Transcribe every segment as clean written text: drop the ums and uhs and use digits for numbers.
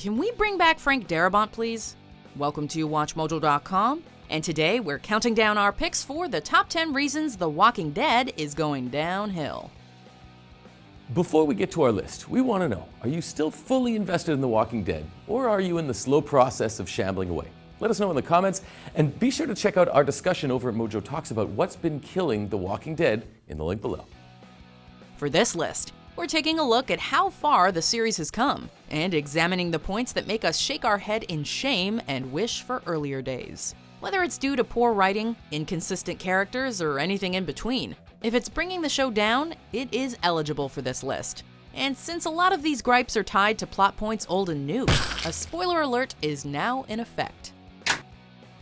Can we bring back Frank Darabont, please? Welcome to WatchMojo.com, and today we're counting down our picks for the top 10 reasons The Walking Dead is going downhill. Before we get to our list, we want to know, are you still fully invested in The Walking Dead, or are you in the slow process of shambling away? Let us know in the comments, and be sure to check out our discussion over at Mojo Talks about what's been killing The Walking Dead in the link below. For this list, we're taking a look at how far the series has come, and examining the points that make us shake our head in shame and wish for earlier days. Whether it's due to poor writing, inconsistent characters, or anything in between, if it's bringing the show down, it is eligible for this list. And since a lot of these gripes are tied to plot points old and new, a spoiler alert is now in effect.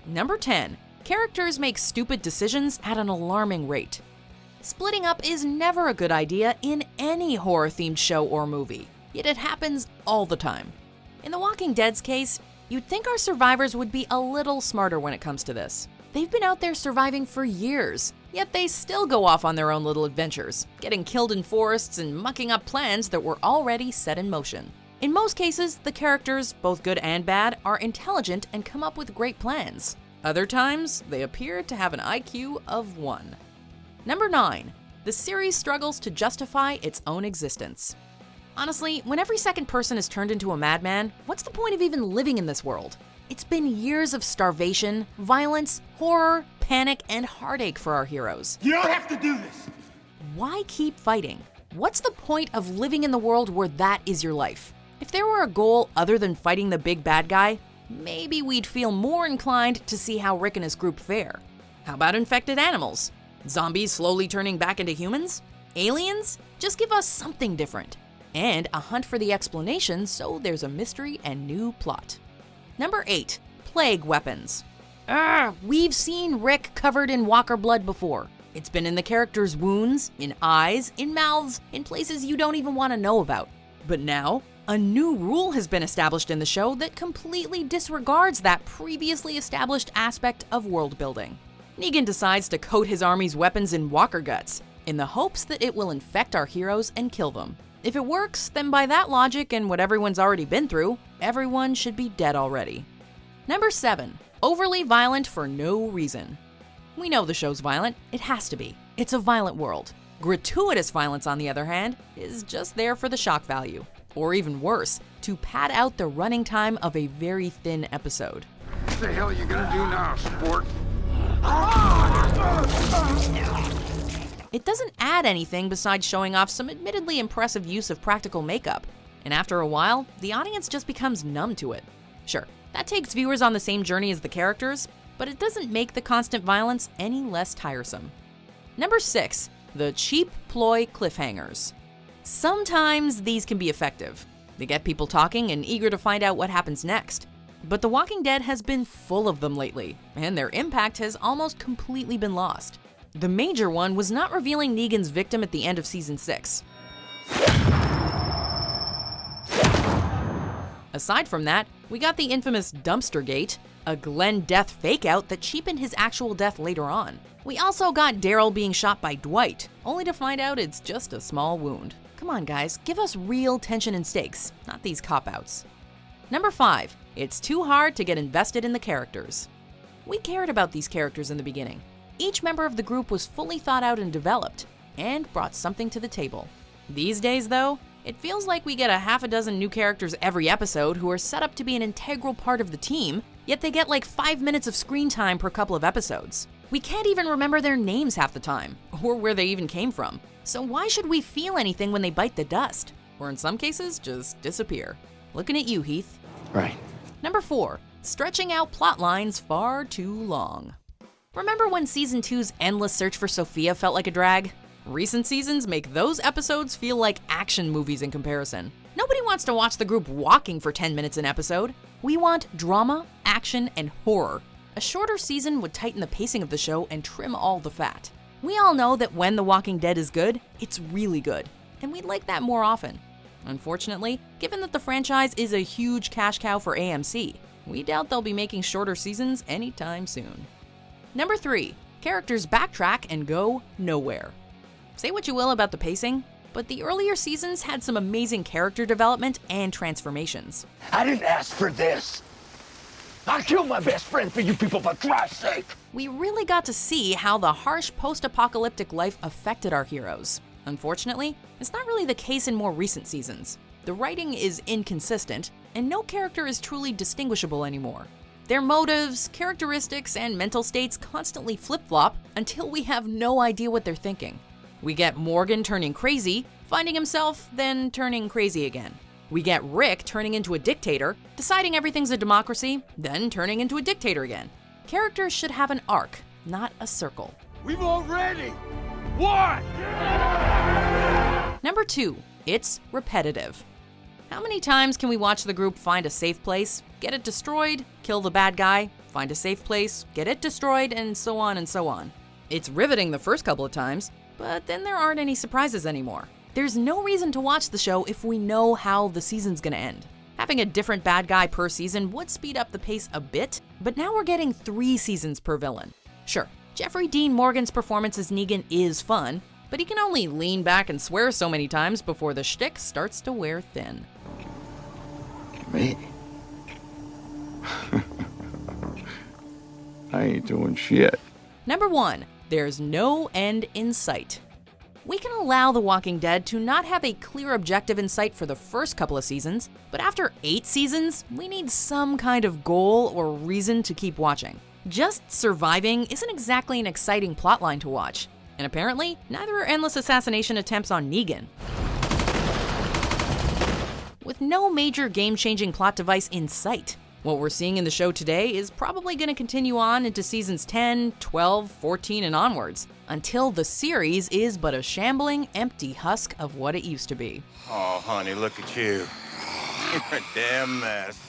Number 10. Characters make stupid decisions at an alarming rate. Splitting up is never a good idea in any horror-themed show or movie, yet it happens all the time. In The Walking Dead's case, you'd think our survivors would be a little smarter when it comes to this. They've been out there surviving for years, yet they still go off on their own little adventures, getting killed in forests and mucking up plans that were already set in motion. In most cases, the characters, both good and bad, are intelligent and come up with great plans. Other times, they appear to have an IQ of 1. Number 9. The series struggles to justify its own existence. Honestly, when every second person is turned into a madman, what's the point of even living in this world? It's been years of starvation, violence, horror, panic, and heartache for our heroes. You don't have to do this! Why keep fighting? What's the point of living in the world where that is your life? If there were a goal other than fighting the big bad guy, maybe we'd feel more inclined to see how Rick and his group fare. How about infected animals? Zombies slowly turning back into humans? Aliens? Just give us something different. And a hunt for the explanation so there's a mystery and new plot. Number 8. Plague weapons. We've seen Rick covered in walker blood before. It's been in the characters' wounds, in eyes, in mouths, in places you don't even want to know about. But now, a new rule has been established in the show that completely disregards that previously established aspect of world building. Negan decides to coat his army's weapons in walker guts, in the hopes that it will infect our heroes and kill them. If it works, then by that logic and what everyone's already been through, everyone should be dead already. Number 7. Overly violent for no reason. We know the show's violent, it has to be. It's a violent world. Gratuitous violence, on the other hand, is just there for the shock value. Or even worse, to pad out the running time of a very thin episode. What the hell are you gonna do now, sport? It doesn't add anything besides showing off some admittedly impressive use of practical makeup, and after a while, the audience just becomes numb to it. Sure, that takes viewers on the same journey as the characters, but it doesn't make the constant violence any less tiresome. Number 6. The CheapPloy Cliffhangers. Sometimes these can be effective. They get people talking and eager to find out what happens next. But The Walking Dead has been full of them lately, and their impact has almost completely been lost. The major one was not revealing Negan's victim at the end of Season 6. Aside from that, we got the infamous Dumpster Gate, a Glenn death fake-out that cheapened his actual death later on. We also got Daryl being shot by Dwight, only to find out it's just a small wound. Come on guys, give us real tension and stakes, not these cop-outs. Number 5. It's too hard to get invested in the characters. We cared about these characters in the beginning. Each member of the group was fully thought out and developed, and brought something to the table. These days though, it feels like we get a half a dozen new characters every episode who are set up to be an integral part of the team, yet they get like 5 minutes of screen time per couple of episodes. We can't even remember their names half the time, or where they even came from. So why should we feel anything when they bite the dust? Or in some cases, just disappear. Looking at you, Heath. Right. Number 4. Stretching out plot lines far too long. Remember when Season 2's endless search for Sophia felt like a drag? Recent seasons make those episodes feel like action movies in comparison. Nobody wants to watch the group walking for 10 minutes an episode. We want drama, action, and horror. A shorter season would tighten the pacing of the show and trim all the fat. We all know that when The Walking Dead is good, it's really good, and we'd like that more often. Unfortunately, given that the franchise is a huge cash cow for AMC, we doubt they'll be making shorter seasons anytime soon. Number 3. Characters backtrack and go nowhere. Say what you will about the pacing, but the earlier seasons had some amazing character development and transformations. I didn't ask for this. I killed my best friend for you people, for Christ's sake. We really got to see how the harsh post-apocalyptic life affected our heroes. Unfortunately, it's not really the case in more recent seasons. The writing is inconsistent, and no character is truly distinguishable anymore. Their motives, characteristics, and mental states constantly flip-flop until we have no idea what they're thinking. We get Morgan turning crazy, finding himself, then turning crazy again. We get Rick turning into a dictator, deciding everything's a democracy, then turning into a dictator again. Characters should have an arc, not a circle. We've already won! Number 2, it's repetitive. How many times can we watch the group find a safe place, get it destroyed, kill the bad guy, find a safe place, get it destroyed, and so on and so on? It's riveting the first couple of times, but then there aren't any surprises anymore. There's no reason to watch the show if we know how the season's gonna end. Having a different bad guy per season would speed up the pace a bit, but now we're getting 3 seasons per villain. Sure, Jeffrey Dean Morgan's performance as Negan is fun, but he can only lean back and swear so many times before the shtick starts to wear thin. Me? I ain't doing shit. Number 1, there's no end in sight. We can allow The Walking Dead to not have a clear objective in sight for the first couple of seasons, but after 8 seasons, we need some kind of goal or reason to keep watching. Just surviving isn't exactly an exciting plotline to watch, and apparently, neither are endless assassination attempts on Negan. With no major game-changing plot device in sight, what we're seeing in the show today is probably going to continue on into seasons 10, 12, 14, and onwards, until the series is but a shambling, empty husk of what it used to be. Oh, honey, look at you. You're a damn mess.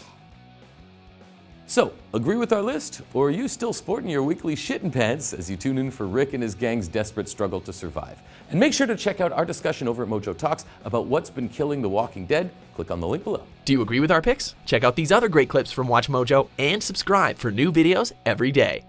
So, agree with our list? Or are you still sporting your weekly shittin' pants as you tune in for Rick and his gang's desperate struggle to survive? And make sure to check out our discussion over at Mojo Talks about what's been killing The Walking Dead. Click on the link below. Do you agree with our picks? Check out these other great clips from WatchMojo and subscribe for new videos every day.